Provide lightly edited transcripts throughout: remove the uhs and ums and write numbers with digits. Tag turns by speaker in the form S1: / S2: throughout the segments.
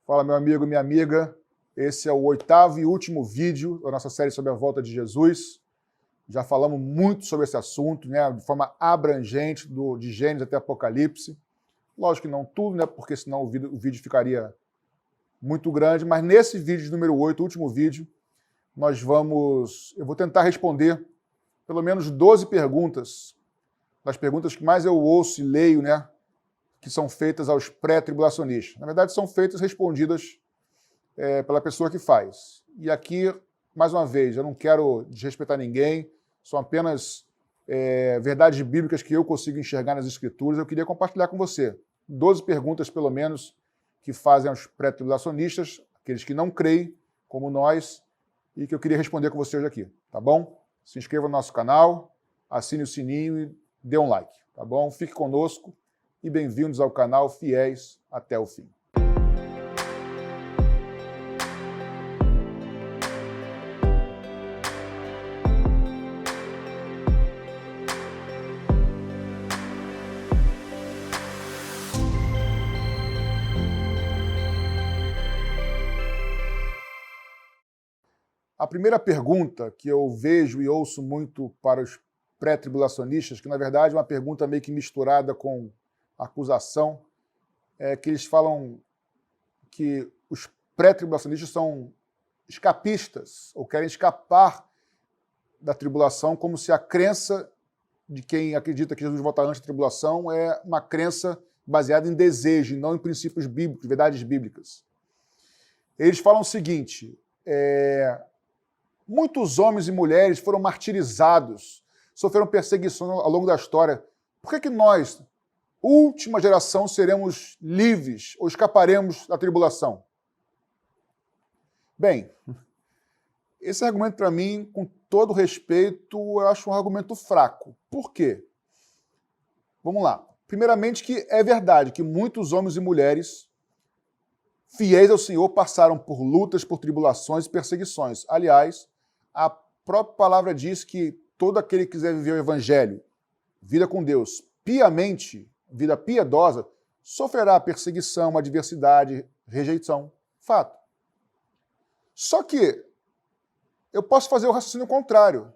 S1: Fala, meu amigo e minha amiga. Esse é o 8º e último vídeo da nossa série sobre a volta de Jesus. Já falamos muito sobre esse assunto, né, de forma abrangente, de Gênesis até Apocalipse. Lógico que não tudo, né, porque senão o vídeo ficaria muito grande, mas nesse vídeo número 8, o último vídeo, eu vou tentar responder pelo menos 12 perguntas, das perguntas que mais eu ouço e leio, né, que são feitas aos pré-tribulacionistas. Na verdade, são feitas respondidas pela pessoa que faz. E aqui, mais uma vez, eu não quero desrespeitar ninguém, são apenas verdades bíblicas que eu consigo enxergar nas Escrituras. Eu queria compartilhar com você 12 perguntas, pelo menos, que fazem aos pré-tribulacionistas, aqueles que não creem, como nós, e que eu queria responder com você hoje aqui, tá bom? Se inscreva no nosso canal, assine o sininho e dê um like, tá bom? Fique conosco e bem-vindos ao canal Fiéis até o Fim. A primeira pergunta que eu vejo e ouço muito para os pré-tribulacionistas, que na verdade é uma pergunta meio que misturada com acusação, é que eles falam que os pré-tribulacionistas são escapistas, ou querem escapar da tribulação, como se a crença de quem acredita que Jesus volta antes da tribulação é uma crença baseada em desejo, e não em princípios bíblicos, verdades bíblicas. Eles falam o seguinte: muitos homens e mulheres foram martirizados, sofreram perseguição ao longo da história. Por que nós, última geração, seremos livres ou escaparemos da tribulação? Bem, esse argumento, para mim, com todo respeito, eu acho um argumento fraco. Por quê? Vamos lá. Primeiramente, que é verdade que muitos homens e mulheres fiéis ao Senhor passaram por lutas, por tribulações e perseguições. Aliás, a própria palavra diz que todo aquele que quiser viver o Evangelho, vida com Deus, piamente, vida piedosa, sofrerá perseguição, adversidade, rejeição. Fato. Só que eu posso fazer o raciocínio contrário.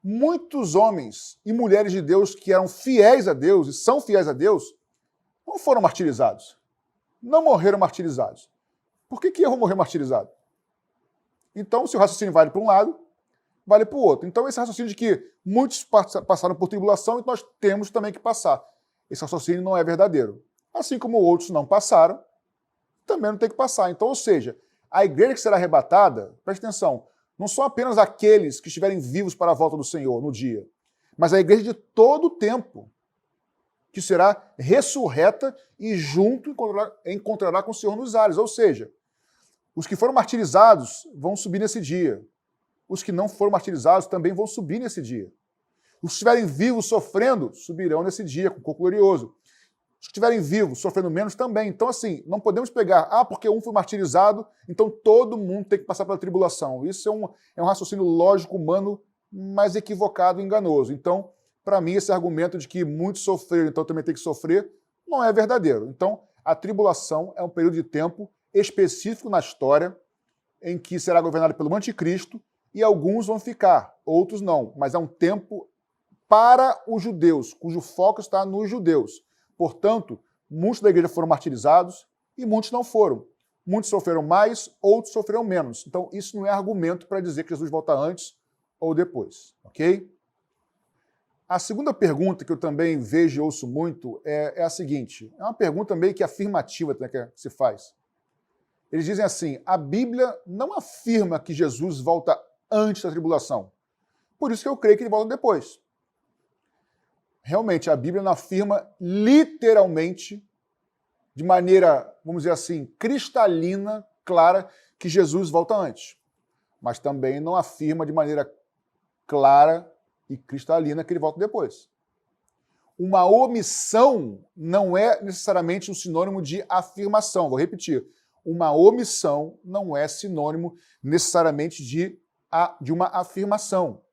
S1: Muitos homens e mulheres de Deus que eram fiéis a Deus e são fiéis a Deus não foram martirizados. Não morreram martirizados. Por que eu vou morrer martirizado? Então, se o raciocínio vale para um lado, vale para o outro. Então, esse raciocínio de que muitos passaram por tribulação e nós temos também que passar. Esse raciocínio não é verdadeiro. Assim como outros não passaram, também não tem que passar. Então, ou seja, a igreja que será arrebatada, preste atenção, não são apenas aqueles que estiverem vivos para a volta do Senhor no dia, mas a igreja de todo o tempo, que será ressurreta e junto encontrará com o Senhor nos ares. Ou seja, os que foram martirizados vão subir nesse dia. Os que não foram martirizados também vão subir nesse dia. Os que estiverem vivos sofrendo, subirão nesse dia, com o corpo glorioso. Os que estiverem vivos sofrendo menos também. Então, assim, não podemos pegar, porque um foi martirizado, então todo mundo tem que passar pela tribulação. Isso é um raciocínio lógico humano, mas equivocado e enganoso. Então, para mim, esse argumento de que muitos sofreram, então também tem que sofrer, não é verdadeiro. Então, a tribulação é um período de tempo específico na história em que será governado pelo anticristo e alguns vão ficar, outros não. Mas é um tempo para os judeus, cujo foco está nos judeus. Portanto, muitos da igreja foram martirizados e muitos não foram. Muitos sofreram mais, outros sofreram menos. Então, isso não é argumento para dizer que Jesus volta antes ou depois, ok? A segunda pergunta que eu também vejo e ouço muito é a seguinte. É uma pergunta meio que afirmativa, né, que se faz. Eles dizem assim: a Bíblia não afirma que Jesus volta antes da tribulação. Por isso que eu creio que ele volta depois. Realmente, a Bíblia não afirma literalmente, de maneira, vamos dizer assim, cristalina, clara, que Jesus volta antes. Mas também não afirma de maneira clara e cristalina que ele volta depois. Uma omissão não é necessariamente um sinônimo de afirmação. Vou repetir. Uma omissão não é sinônimo necessariamente de uma afirmação.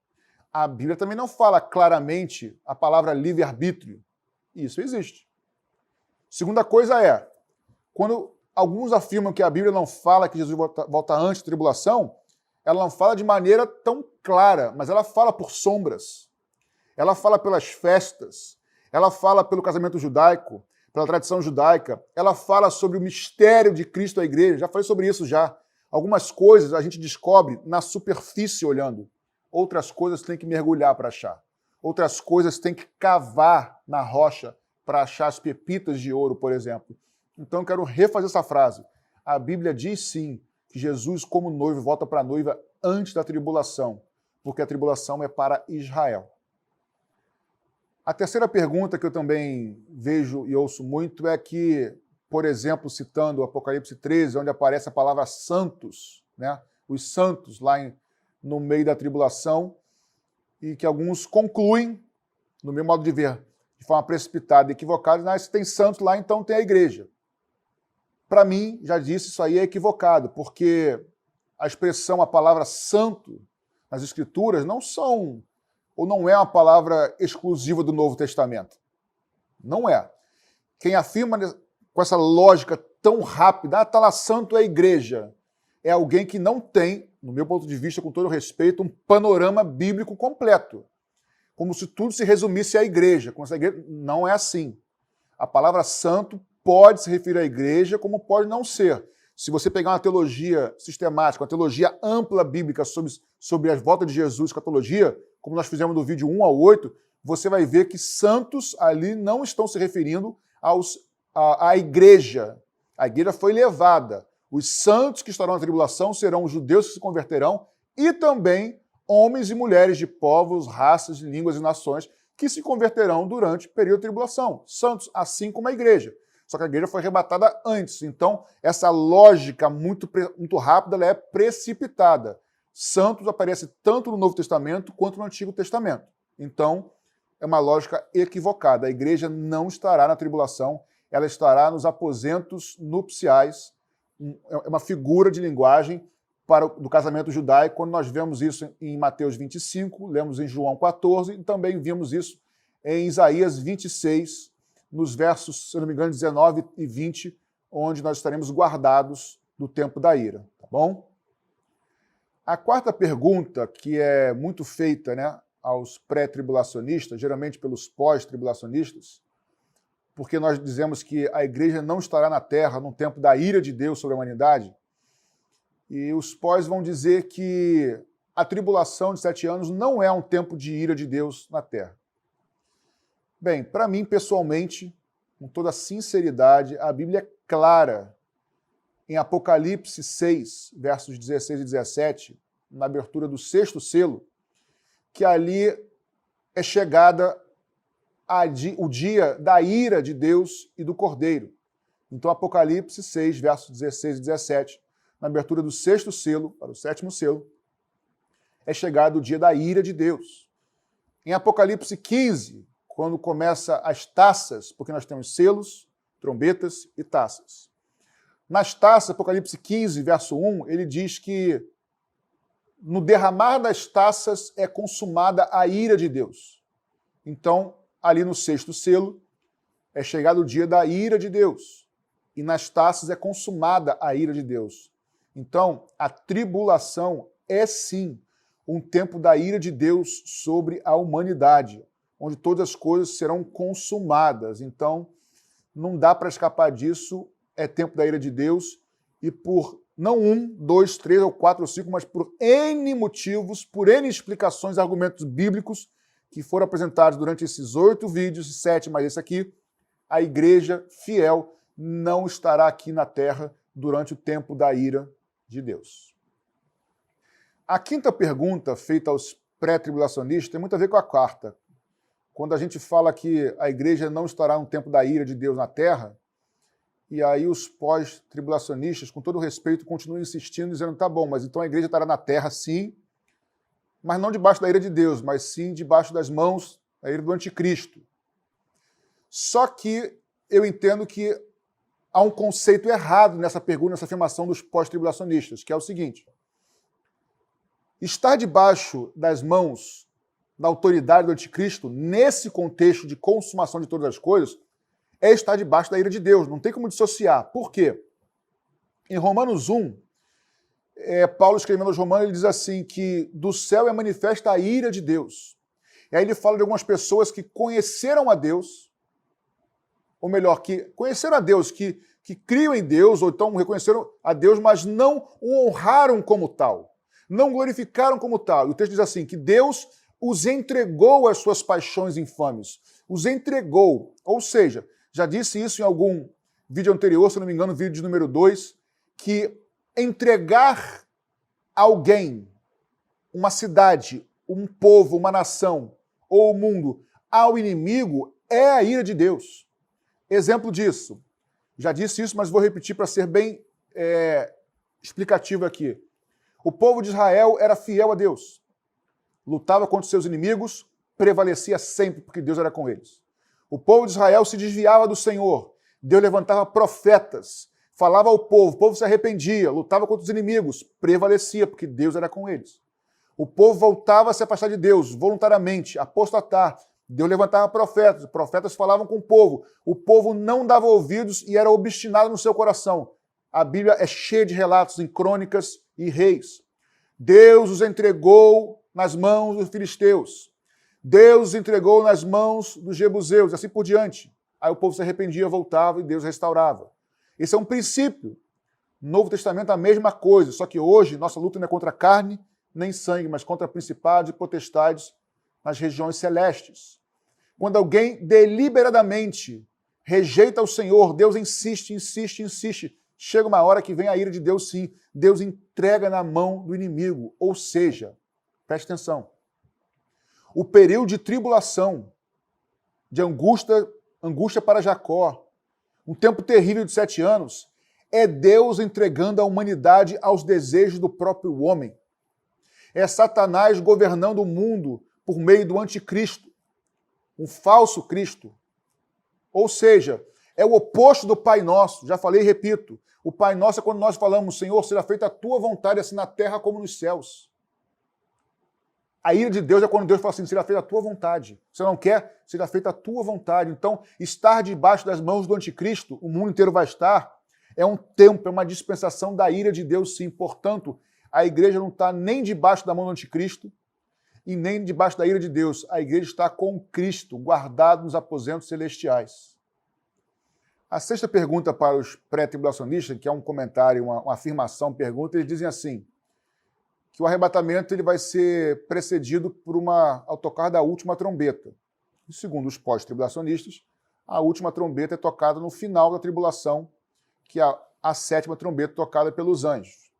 S1: A Bíblia também não fala claramente a palavra livre-arbítrio. Isso existe. Segunda coisa é, quando alguns afirmam que a Bíblia não fala que Jesus volta antes da tribulação, ela não fala de maneira tão clara, mas ela fala por sombras. Ela fala pelas festas, ela fala pelo casamento judaico, pela tradição judaica, ela fala sobre o mistério de Cristo à igreja. Já falei sobre isso já. Algumas coisas a gente descobre na superfície olhando. Outras coisas tem que mergulhar para achar. Outras coisas tem que cavar na rocha para achar as pepitas de ouro, por exemplo. Então eu quero refazer essa frase. A Bíblia diz sim que Jesus, como noivo, volta para a noiva antes da tribulação, porque a tribulação é para Israel. A terceira pergunta que eu também vejo e ouço muito é que, por exemplo, citando o Apocalipse 13, onde aparece a palavra santos, né? Os santos lá no meio da tribulação, e que alguns concluem, no meu modo de ver, de forma precipitada e equivocada, se tem santos lá, então tem a igreja. Para mim, já disse, isso aí é equivocado, porque a expressão, a palavra santo, nas Escrituras, não são, ou não é uma palavra exclusiva do Novo Testamento. Não é. Quem afirma com essa lógica tão rápida, tá lá, santo é a igreja, é alguém que não tem, no meu ponto de vista, com todo respeito, um panorama bíblico completo. Como se tudo se resumisse à igreja. Como se a igreja... Não é assim. A palavra santo pode se referir à igreja, como pode não ser. Se você pegar uma teologia sistemática, uma teologia ampla bíblica sobre a volta de Jesus, escatologia, como nós fizemos no vídeo 1 ao 8, você vai ver que santos ali não estão se referindo à igreja. A igreja foi levada. Os santos que estarão na tribulação serão os judeus que se converterão e também homens e mulheres de povos, raças, línguas e nações que se converterão durante o período de tribulação. Santos, assim como a igreja. Só que a igreja foi arrebatada antes. Então, essa lógica muito rápida ela é precipitada. Santos aparece tanto no Novo Testamento quanto no Antigo Testamento. Então, é uma lógica equivocada. A igreja não estará na tribulação, ela estará nos aposentos nupciais. É uma figura de linguagem do casamento judaico, quando nós vemos isso em Mateus 25, lemos em João 14, e também vimos isso em Isaías 26, nos versos, se eu não me engano, 19 e 20, onde nós estaremos guardados do tempo da ira, tá bom? A quarta pergunta, que é muito feita, né, aos pré-tribulacionistas, geralmente pelos pós-tribulacionistas, porque nós dizemos que a igreja não estará na terra no tempo da ira de Deus sobre a humanidade, e os pós vão dizer que a tribulação de 7 anos não é um tempo de ira de Deus na terra. Bem, para mim, pessoalmente, com toda sinceridade, a Bíblia é clara em Apocalipse 6, versos 16 e 17, na abertura do 6º selo, que ali é chegada o dia da ira de Deus e do Cordeiro. Então, Apocalipse 6, versos 16 e 17, na abertura do 6º selo, para o 7º selo, é chegado o dia da ira de Deus. Em Apocalipse 15, quando começa as taças, porque nós temos selos, trombetas e taças. Nas taças, Apocalipse 15, verso 1, ele diz que no derramar das taças é consumada a ira de Deus. Então, ali no 6º selo, é chegado o dia da ira de Deus. E nas taças é consumada a ira de Deus. Então, a tribulação é sim um tempo da ira de Deus sobre a humanidade, onde todas as coisas serão consumadas. Então, não dá para escapar disso, é tempo da ira de Deus, e por não 1, 2, 3 ou 4 ou 5, mas por N motivos, por N explicações, argumentos bíblicos que foram apresentados durante esses 8 vídeos, 7 mais esse aqui, a igreja fiel não estará aqui na terra durante o tempo da ira de Deus. A quinta pergunta feita aos pré-tribulacionistas tem muito a ver com a quarta. Quando a gente fala que a igreja não estará no tempo da ira de Deus na terra, e aí os pós-tribulacionistas, com todo respeito, continuam insistindo, dizendo, tá bom, mas então a igreja estará na terra sim, mas não debaixo da ira de Deus, mas sim debaixo das mãos da ira do anticristo. Só que eu entendo que há um conceito errado nessa pergunta, nessa afirmação dos pós-tribulacionistas, que é o seguinte: estar debaixo das mãos da autoridade do anticristo, nesse contexto de consumação de todas as coisas, é estar debaixo da ira de Deus. Não tem como dissociar. Por quê? Em Romanos 1, Paulo escrevendo aos Romanos, ele diz assim, que do céu é manifesta a ira de Deus. E aí ele fala de algumas pessoas que conheceram a Deus, ou melhor, que conheceram a Deus, que criam em Deus, ou então reconheceram a Deus, mas não o honraram como tal, não glorificaram como tal. E o texto diz assim, que Deus os entregou às suas paixões infames, os entregou. Ou seja, já disse isso em algum vídeo anterior, se não me engano, vídeo de número 2, que entregar alguém, uma cidade, um povo, uma nação ou o mundo ao inimigo é a ira de Deus. Exemplo disso, já disse isso, mas vou repetir para ser bem explicativo aqui. O povo de Israel era fiel a Deus, lutava contra seus inimigos, prevalecia sempre porque Deus era com eles. O povo de Israel se desviava do Senhor, Deus levantava profetas, falava ao povo, o povo se arrependia, lutava contra os inimigos, prevalecia porque Deus era com eles. O povo voltava a se afastar de Deus voluntariamente, apostatar. Deus levantava profetas, os profetas falavam com o povo não dava ouvidos e era obstinado no seu coração. A Bíblia é cheia de relatos em crônicas e reis. Deus os entregou nas mãos dos filisteus. Deus os entregou nas mãos dos jebuseus, assim por diante. Aí o povo se arrependia, voltava e Deus restaurava. Esse é um princípio. No Novo Testamento a mesma coisa, só que hoje nossa luta não é contra carne nem sangue, mas contra principados e potestades nas regiões celestes. Quando alguém deliberadamente rejeita o Senhor, Deus insiste, insiste, insiste. Chega uma hora que vem a ira de Deus, sim. Deus entrega na mão do inimigo. Ou seja, preste atenção, o período de tribulação, de angústia para Jacó, um tempo terrível de 7 anos, é Deus entregando a humanidade aos desejos do próprio homem. É Satanás governando o mundo por meio do anticristo, um falso Cristo. Ou seja, é o oposto do Pai Nosso. Já falei e repito. O Pai Nosso é quando nós falamos, Senhor, seja feita a tua vontade, assim na terra como nos céus. A ira de Deus é quando Deus fala assim, seja feita a tua vontade. Você não quer? Seja feita a tua vontade. Então, estar debaixo das mãos do anticristo, o mundo inteiro vai estar, é um tempo, é uma dispensação da ira de Deus, sim. Portanto, a igreja não está nem debaixo da mão do anticristo e nem debaixo da ira de Deus. A igreja está com Cristo, guardado nos aposentos celestiais. A sexta pergunta para os pré-tribulacionistas, que é um comentário, uma afirmação, pergunta, eles dizem assim, que o arrebatamento ele vai ser precedido por ao tocar da última trombeta. E segundo os pós-tribulacionistas, a última trombeta é tocada no final da tribulação, que é a 7ª trombeta tocada pelos anjos.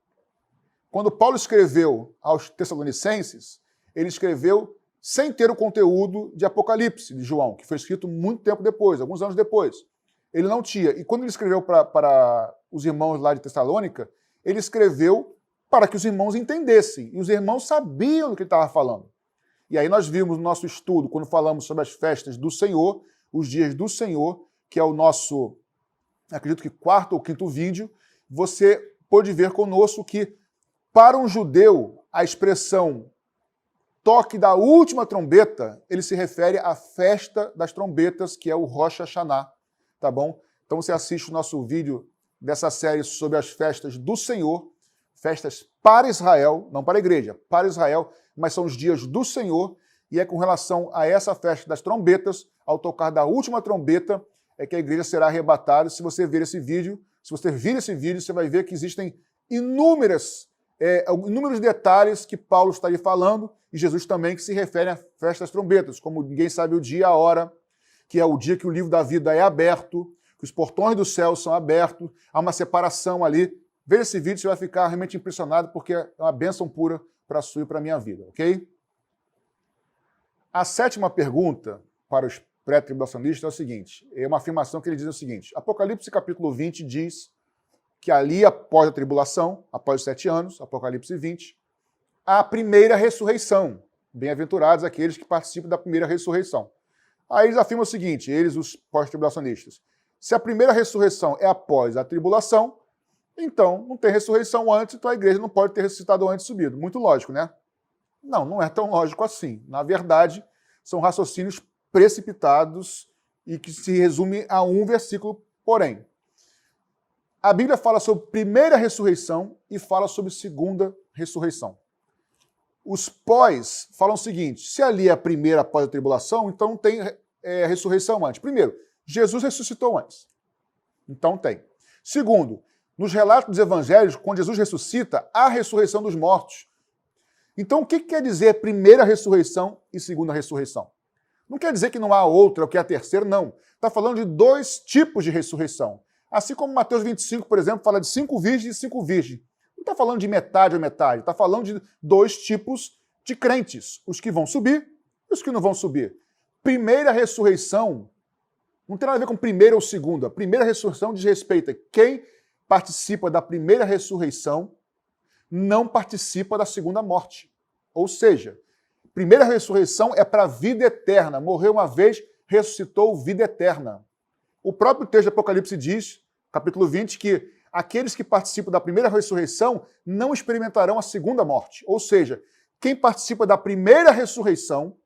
S1: Quando Paulo escreveu aos Tessalonicenses, ele escreveu sem ter o conteúdo de Apocalipse, de João, que foi escrito muito tempo depois, alguns anos depois. Ele não tinha. E quando ele escreveu para os irmãos lá de Tessalônica, ele escreveu para que os irmãos entendessem. E os irmãos sabiam do que ele estava falando. E aí nós vimos no nosso estudo, quando falamos sobre as festas do Senhor, os dias do Senhor, que é o nosso, acredito que 4º ou 5º vídeo, você pôde ver conosco que, para um judeu, a expressão toque da última trombeta, ele se refere à festa das trombetas, que é o Rosh Hashanah, tá bom? Então você assiste o nosso vídeo dessa série sobre as festas do Senhor, festas para Israel, não para a igreja, para Israel, mas são os dias do Senhor, e é com relação a essa festa das trombetas, ao tocar da última trombeta, é que a igreja será arrebatada. Se você vir esse vídeo, você vai ver que existem inúmeros detalhes que Paulo está ali falando, e Jesus também, que se refere à festa das trombetas, como ninguém sabe o dia e a hora, que é o dia que o livro da vida é aberto, que os portões do céu são abertos, há uma separação ali. Veja esse vídeo, você vai ficar realmente impressionado, porque é uma bênção pura para a sua e para a minha vida, ok? A 7ª pergunta para os pré-tribulacionistas é o seguinte, é uma afirmação que eles dizem o seguinte, Apocalipse capítulo 20 diz que ali, após a tribulação, após os 7 anos, Apocalipse 20, há a primeira ressurreição. Bem-aventurados aqueles que participam da primeira ressurreição. Aí eles afirmam o seguinte, eles, os pós-tribulacionistas, se a primeira ressurreição é após a tribulação, então não tem ressurreição antes, então a igreja não pode ter ressuscitado antes e subido. Muito lógico, né? Não, não é tão lógico assim. Na verdade, são raciocínios precipitados e que se resume a um versículo, porém. A Bíblia fala sobre primeira ressurreição e fala sobre segunda ressurreição. Os pós falam o seguinte, se ali é a primeira após a tribulação, então tem ressurreição antes. Primeiro, Jesus ressuscitou antes. Então tem. Segundo, nos relatos dos evangelhos, quando Jesus ressuscita, há a ressurreição dos mortos. Então o que quer dizer primeira ressurreição e segunda ressurreição? Não quer dizer que não há outra, ou que é a terceira, não. Está falando de dois tipos de ressurreição. Assim como Mateus 25, por exemplo, fala de 5 virgens e 5 virgens. Não está falando de metade ou metade, está falando de dois tipos de crentes. Os que vão subir e os que não vão subir. Primeira ressurreição não tem nada a ver com primeira ou segunda. A primeira ressurreição diz respeito a quem participa da primeira ressurreição não participa da segunda morte. Ou seja, primeira ressurreição é para a vida eterna. Morreu uma vez, ressuscitou vida eterna. O próprio texto do Apocalipse diz, capítulo 20, que aqueles que participam da primeira ressurreição não experimentarão a segunda morte. Ou seja, quem participa da primeira ressurreição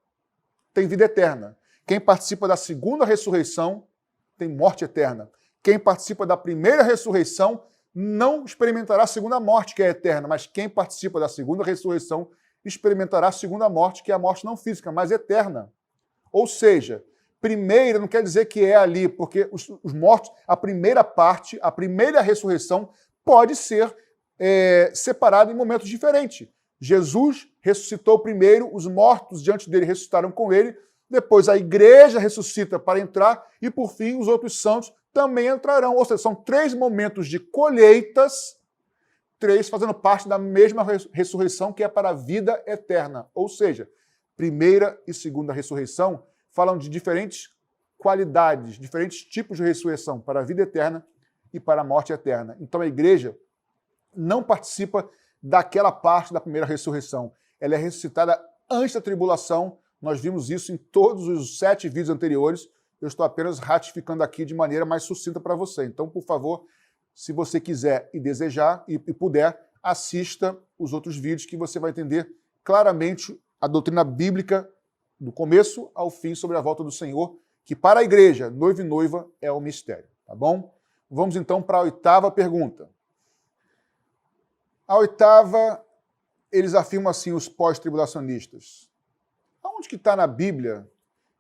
S1: tem vida eterna. Quem participa da segunda ressurreição tem morte eterna. Quem participa da primeira ressurreição não experimentará a segunda morte, que é eterna, mas quem participa da segunda ressurreição experimentará a segunda morte, que é a morte não física, mas eterna. Ou seja, primeira não quer dizer que é ali, porque os mortos, a primeira parte, a primeira ressurreição pode ser separada em momentos diferentes. Jesus ressuscitou primeiro, os mortos diante dele ressuscitaram com ele, depois a igreja ressuscita para entrar e, por fim, os outros santos também entrarão. Ou seja, são 3 momentos de colheitas, 3 fazendo parte da mesma ressurreição, que é para a vida eterna. Ou seja, primeira e segunda ressurreição falam de diferentes qualidades, diferentes tipos de ressurreição para a vida eterna e para a morte eterna. Então a igreja não participa daquela parte da primeira ressurreição. Ela é ressuscitada antes da tribulação. Nós vimos isso em todos os 7 vídeos anteriores. Eu estou apenas ratificando aqui de maneira mais sucinta para você. Então, por favor, se você quiser e desejar e puder, assista os outros vídeos que você vai entender claramente a doutrina bíblica do começo ao fim sobre a volta do Senhor, que para a igreja, noivo e noiva, é o mistério, tá bom? Vamos então para a 8ª pergunta. A 8ª, eles afirmam assim, os pós-tribulacionistas. Onde que está na Bíblia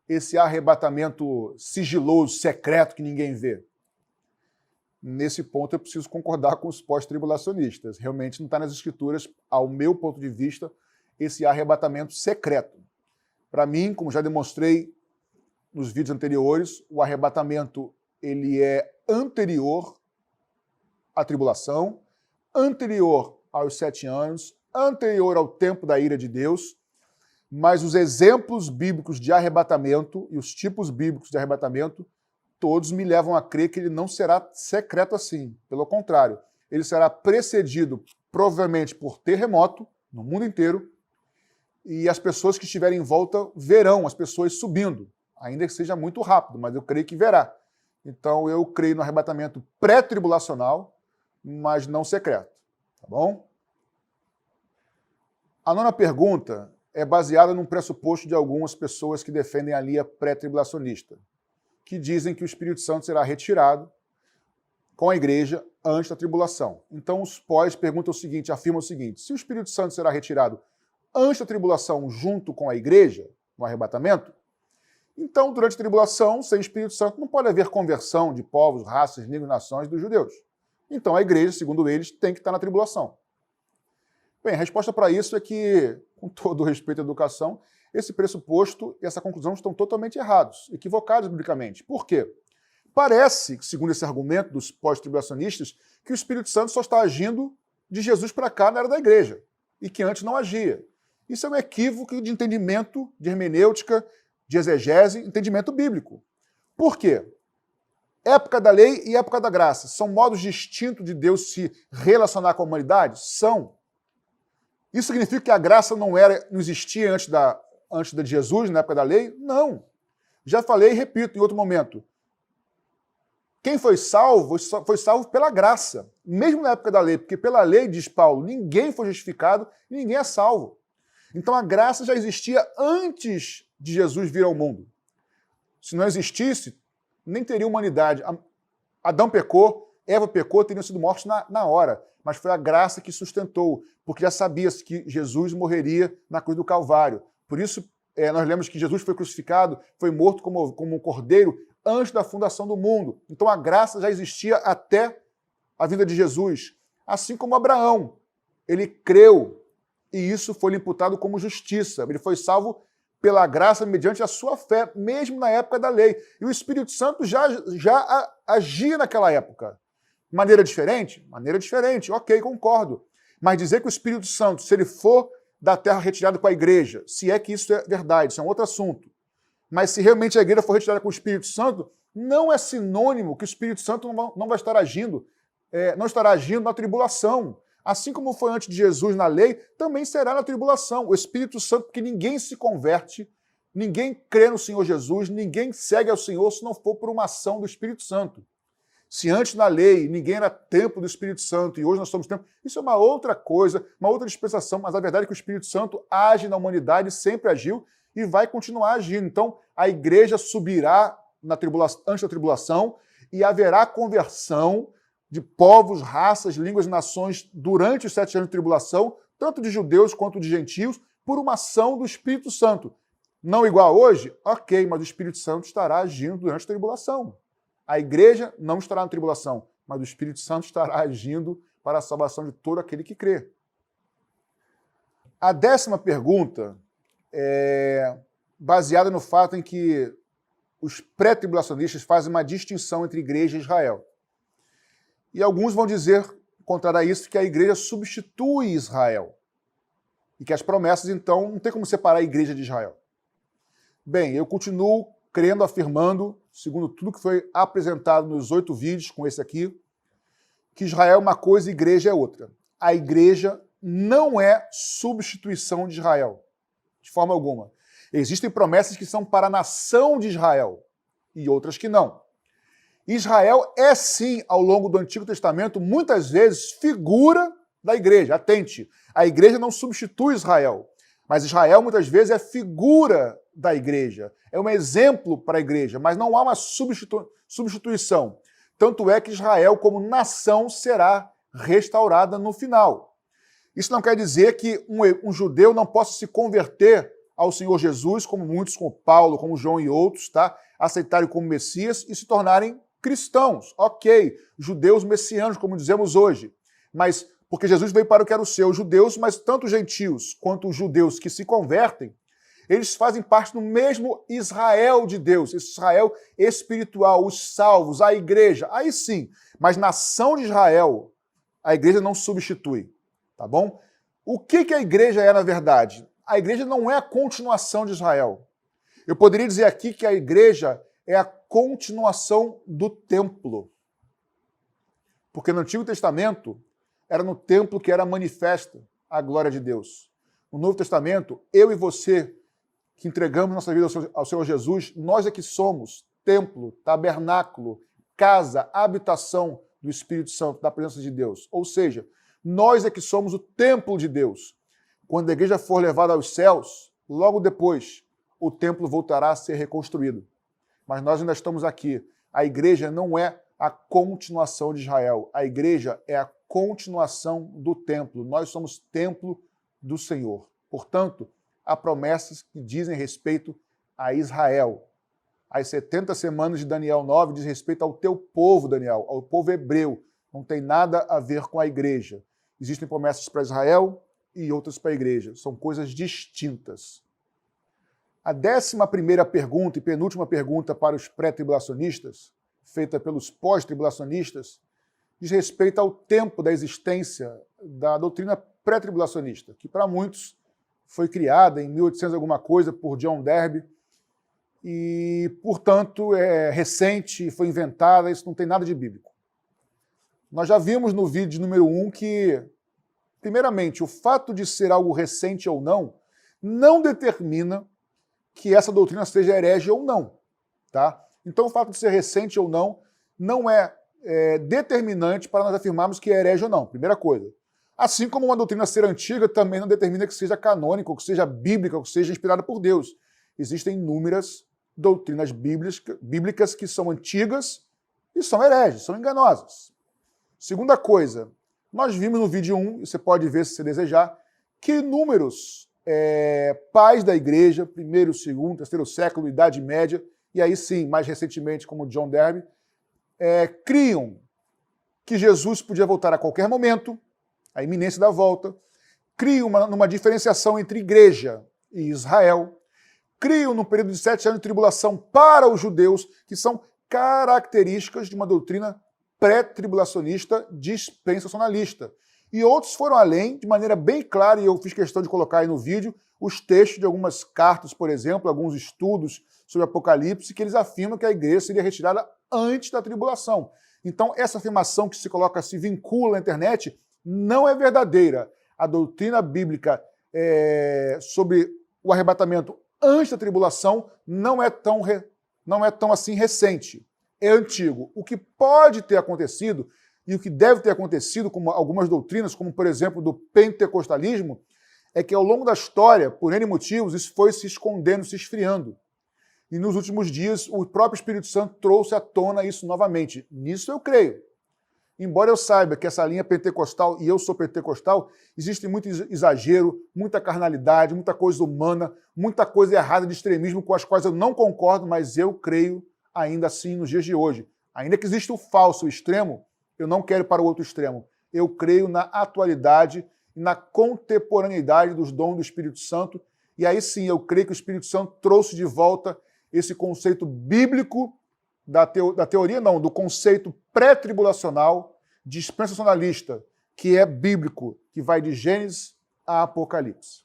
S1: esse arrebatamento sigiloso, secreto, que ninguém vê? Nesse ponto eu preciso concordar com os pós-tribulacionistas. Realmente não está nas Escrituras, ao meu ponto de vista, esse arrebatamento secreto. Para mim, como já demonstrei nos vídeos anteriores, o arrebatamento ele é anterior à tribulação, anterior aos 7 anos, anterior ao tempo da ira de Deus, mas os exemplos bíblicos de arrebatamento e os tipos bíblicos de arrebatamento, todos me levam a crer que ele não será secreto assim. Pelo contrário, ele será precedido provavelmente por terremoto no mundo inteiro, e as pessoas que estiverem em volta verão as pessoas subindo, ainda que seja muito rápido, mas eu creio que verá. Então eu creio no arrebatamento pré-tribulacional, mas não secreto, tá bom? A 9ª pergunta é baseada num pressuposto de algumas pessoas que defendem a linha pré-tribulacionista, que dizem que o Espírito Santo será retirado com a igreja antes da tribulação. Então os pós perguntam o seguinte, afirmam o seguinte, se o Espírito Santo será retirado antes da tribulação junto com a igreja, no arrebatamento, então durante a tribulação, sem Espírito Santo, não pode haver conversão de povos, raças, línguas, nações dos judeus. Então a igreja, segundo eles, tem que estar na tribulação. Bem, a resposta para isso é que, com todo o respeito à educação, esse pressuposto e essa conclusão estão totalmente errados, equivocados biblicamente. Por quê? Parece, segundo esse argumento dos pós-tribulacionistas, que o Espírito Santo só está agindo de Jesus para cá na era da igreja, e que antes não agia. Isso é um equívoco de entendimento, de hermenêutica, de exegese, entendimento bíblico. Por quê? Época da lei e época da graça são modos distintos de Deus se relacionar com a humanidade? São. Isso significa que a graça não existia antes de Jesus, na época da lei? Não. Já falei e repito em outro momento. Quem foi salvo pela graça, mesmo na época da lei, porque pela lei, diz Paulo, ninguém foi justificado e ninguém é salvo. Então a graça já existia antes de Jesus vir ao mundo. Se não existisse, nem teria humanidade. Adão pecou, Eva pecou, teriam sido mortos na hora, mas foi a graça que sustentou, porque já sabia-se que Jesus morreria na cruz do Calvário. Por isso, nós lemos que Jesus foi crucificado, foi morto como um cordeiro antes da fundação do mundo. Então a graça já existia até a vinda de Jesus. Assim como Abraão, ele creu e isso foi lhe imputado como justiça. Ele foi salvo pela graça mediante a sua fé, mesmo na época da lei. E o Espírito Santo já agia naquela época. Maneira diferente? Maneira diferente, ok, concordo. Mas dizer que o Espírito Santo, se ele for da terra retirado com a igreja, se é que isso é verdade, isso é um outro assunto. Mas se realmente a igreja for retirada com o Espírito Santo, não é sinônimo que o Espírito Santo não vai estar agindo, não estará agindo na tribulação. Assim como foi antes de Jesus na lei, também será na tribulação. O Espírito Santo, porque ninguém se converte, ninguém crê no Senhor Jesus, ninguém segue ao Senhor se não for por uma ação do Espírito Santo. Se antes na lei ninguém era templo do Espírito Santo e hoje nós somos templo, isso é uma outra coisa, uma outra dispensação, mas a verdade é que o Espírito Santo age na humanidade, sempre agiu e vai continuar agindo. Então a igreja subirá antes da tribulação e haverá conversão de povos, raças, línguas e nações durante os 7 anos de tribulação, tanto de judeus quanto de gentios, por uma ação do Espírito Santo. Não igual a hoje? Ok, mas o Espírito Santo estará agindo durante a tribulação. A igreja não estará na tribulação, mas o Espírito Santo estará agindo para a salvação de todo aquele que crê. A 10ª pergunta é baseada no fato em que os pré-tribulacionistas fazem uma distinção entre igreja e Israel. E alguns vão dizer, contrário a isso, que a igreja substitui Israel. E que as promessas, então, não tem como separar a igreja de Israel. Bem, eu continuo crendo, afirmando, segundo tudo que foi apresentado nos 8 vídeos, com esse aqui, que Israel é uma coisa e igreja é outra. A igreja não é substituição de Israel, de forma alguma. Existem promessas que são para a nação de Israel e outras que não. Israel é sim, ao longo do Antigo Testamento, muitas vezes figura da igreja. Atente, a igreja não substitui Israel, mas Israel muitas vezes é figura da igreja, é um exemplo para a igreja, mas não há uma substituição. Tanto é que Israel, como nação, será restaurada no final. Isso não quer dizer que um judeu não possa se converter ao Senhor Jesus, como muitos, como Paulo, como João e outros, tá? Aceitarem como Messias e se tornarem cristãos. Ok, judeus messianos, como dizemos hoje. Mas porque Jesus veio para o que era o seu, judeus, mas tanto gentios quanto os judeus que se convertem, eles fazem parte do mesmo Israel de Deus, esse Israel espiritual, os salvos, a igreja. Aí sim, mas nação de Israel, a igreja não substitui, tá bom? O que a igreja é na verdade? A igreja não é a continuação de Israel. Eu poderia dizer aqui que a igreja é a continuação do templo. Porque no Antigo Testamento, era no templo que era manifesta a glória de Deus. No Novo Testamento, eu e você, que entregamos nossa vida ao Senhor Jesus, nós é que somos templo, tabernáculo, casa, habitação do Espírito Santo, da presença de Deus. Ou seja, nós é que somos o templo de Deus. Quando a igreja for levada aos céus, logo depois, o templo voltará a ser reconstruído. Mas nós ainda estamos aqui. A igreja não é a continuação de Israel. A igreja é a continuação do templo. Nós somos templo do Senhor. Portanto, há promessas que dizem respeito a Israel. As 70 semanas de Daniel 9 diz respeito ao teu povo, Daniel, ao povo hebreu. Não tem nada a ver com a igreja. Existem promessas para Israel e outras para a igreja. São coisas distintas. A 11ª pergunta e penúltima pergunta para os pré-tribulacionistas, feita pelos pós-tribulacionistas, diz respeito ao tempo da existência da doutrina pré-tribulacionista, que para muitos foi criada em 1800 alguma coisa por John Darby e, portanto, é recente, foi inventada, isso não tem nada de bíblico. Nós já vimos no vídeo número 1 que, primeiramente, o fato de ser algo recente ou não determina que essa doutrina seja herege ou não, tá? Então, o fato de ser recente ou não é determinante para nós afirmarmos que é herege ou não, primeira coisa. Assim como uma doutrina ser antiga também não determina que seja canônica, ou que seja bíblica, ou que seja inspirada por Deus. Existem inúmeras doutrinas bíblicas que são antigas e são hereges, são enganosas. Segunda coisa, nós vimos no vídeo 1, e você pode ver se você desejar, que inúmeros pais da igreja, primeiro, segundo, terceiro século, Idade Média, e aí sim, mais recentemente, como John Darby, criam que Jesus podia voltar a qualquer momento, a iminência da volta, criam numa diferenciação entre igreja e Israel, criam num período de 7 anos de tribulação para os judeus, que são características de uma doutrina pré-tribulacionista dispensacionalista. E outros foram além, de maneira bem clara, e eu fiz questão de colocar aí no vídeo, os textos de algumas cartas, por exemplo, alguns estudos sobre Apocalipse, que eles afirmam que a igreja seria retirada antes da tribulação. Então, essa afirmação que se coloca, se vincula na internet, não é verdadeira. A doutrina bíblica sobre o arrebatamento antes da tribulação não é tão assim recente. É antigo. O que pode ter acontecido e o que deve ter acontecido, como algumas doutrinas, como por exemplo do pentecostalismo, é que ao longo da história, por N motivos, isso foi se escondendo, se esfriando. E nos últimos dias, o próprio Espírito Santo trouxe à tona isso novamente. Nisso eu creio. Embora eu saiba que essa linha pentecostal, e eu sou pentecostal, existe muito exagero, muita carnalidade, muita coisa humana, muita coisa errada de extremismo com as quais eu não concordo, mas eu creio ainda assim nos dias de hoje. Ainda que exista o falso, o extremo, eu não quero ir para o outro extremo. Eu creio na atualidade e na contemporaneidade dos dons do Espírito Santo, e aí sim eu creio que o Espírito Santo trouxe de volta esse conceito bíblico do conceito pré-tribulacional, dispensacionalista, que é bíblico, que vai de Gênesis a Apocalipse.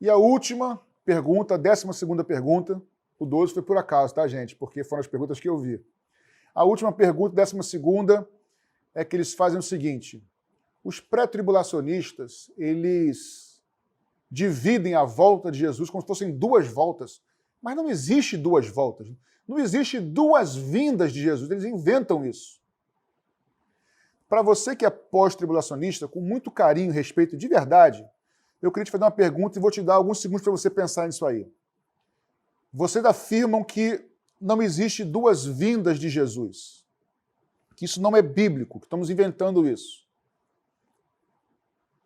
S1: E a última pergunta, a 12ª pergunta, o 12 foi por acaso, tá, gente? Porque foram as perguntas que eu vi. A última pergunta, 12ª, é que eles fazem o seguinte: os pré-tribulacionistas, eles dividem a volta de Jesus como se fossem duas voltas, mas não existe duas voltas. Não existe duas vindas de Jesus, eles inventam isso. Para você que é pós-tribulacionista, com muito carinho e respeito de verdade, eu queria te fazer uma pergunta e vou te dar alguns segundos para você pensar nisso aí. Vocês afirmam que não existe duas vindas de Jesus, que isso não é bíblico, que estamos inventando isso.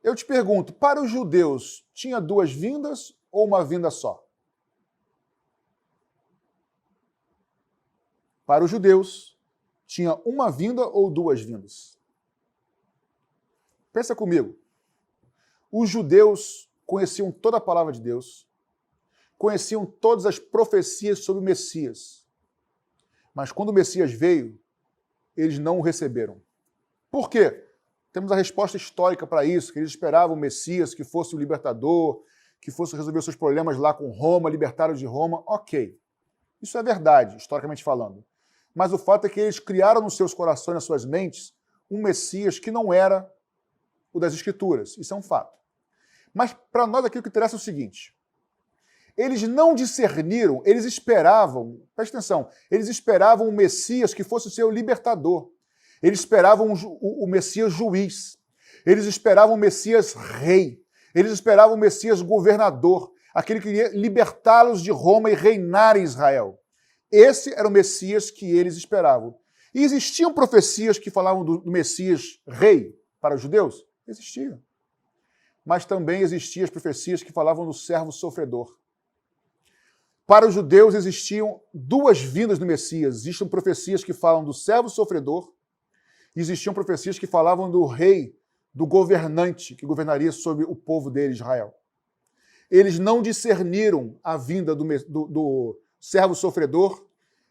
S1: Eu te pergunto, para os judeus, tinha duas vindas ou uma vinda só? Para os judeus, tinha uma vinda ou duas vindas? Pensa comigo. Os judeus conheciam toda a palavra de Deus, conheciam todas as profecias sobre o Messias. Mas quando o Messias veio, eles não o receberam. Por quê? Temos a resposta histórica para isso, que eles esperavam o Messias, que fosse o libertador, que fosse resolver os seus problemas lá com Roma, libertar os de Roma. Ok. Isso é verdade, historicamente falando. Mas o fato é que eles criaram nos seus corações, nas suas mentes, um Messias que não era o das Escrituras. Isso é um fato. Mas para nós aqui o que interessa é o seguinte: eles não discerniram, eles esperavam, presta atenção, eles esperavam o Messias que fosse o seu libertador. Eles esperavam o Messias juiz. Eles esperavam o Messias rei. Eles esperavam o Messias governador, aquele que iria libertá-los de Roma e reinar em Israel. Esse era o Messias que eles esperavam. E existiam profecias que falavam do Messias rei para os judeus? Existiam. Mas também existiam as profecias que falavam do servo sofredor. Para os judeus existiam duas vindas do Messias. Existiam profecias que falam do servo sofredor, e existiam profecias que falavam do rei, do governante, que governaria sobre o povo dele, Israel. Eles não discerniram a vinda do servo sofredor,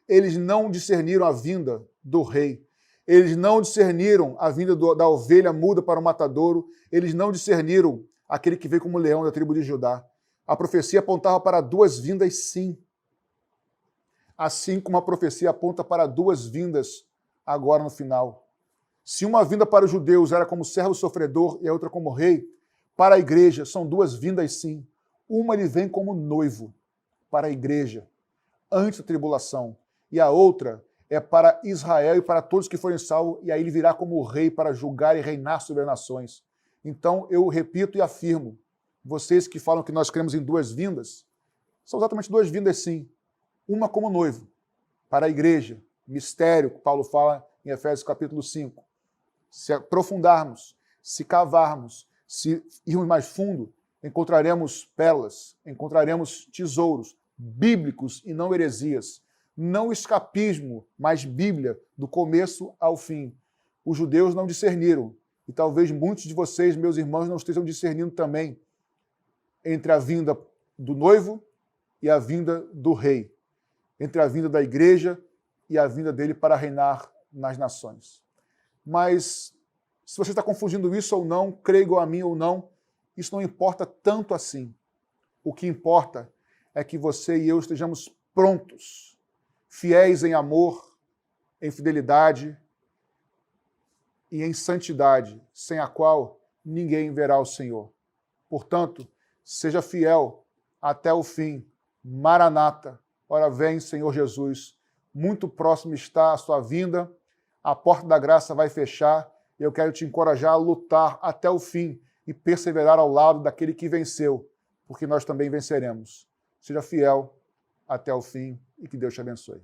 S1: eles não discerniram a vinda do rei, eles não discerniram a vinda da ovelha muda para o matadouro, eles não discerniram aquele que veio como leão da tribo de Judá. A profecia apontava para duas vindas, sim. Assim como a profecia aponta para duas vindas agora no final. Se uma vinda para os judeus era como servo sofredor e a outra como rei, para a igreja são duas vindas, sim. Uma ele vem como noivo para a igreja, antes da tribulação, e a outra é para Israel e para todos que forem salvos, e aí ele virá como rei para julgar e reinar sobre as nações. Então, eu repito e afirmo, vocês que falam que nós cremos em duas vindas, são exatamente duas vindas, sim. Uma como noivo, para a igreja, mistério, que Paulo fala em Efésios capítulo 5. Se aprofundarmos, se cavarmos, se irmos mais fundo, encontraremos pérolas, encontraremos tesouros bíblicos e não heresias. Não escapismo, mas Bíblia, do começo ao fim. Os judeus não discerniram, e talvez muitos de vocês, meus irmãos, não estejam discernindo também entre a vinda do noivo e a vinda do rei, entre a vinda da igreja e a vinda dele para reinar nas nações. Mas, se você está confundindo isso ou não, creia igual a mim ou não, isso não importa tanto assim. O que importa é que você e eu estejamos prontos, fiéis em amor, em fidelidade e em santidade, sem a qual ninguém verá o Senhor. Portanto, seja fiel até o fim. Maranata, ora vem, Senhor Jesus. Muito próximo está a sua vinda, a porta da graça vai fechar, e eu quero te encorajar a lutar até o fim e perseverar ao lado daquele que venceu, porque nós também venceremos. Seja fiel até o fim e que Deus te abençoe.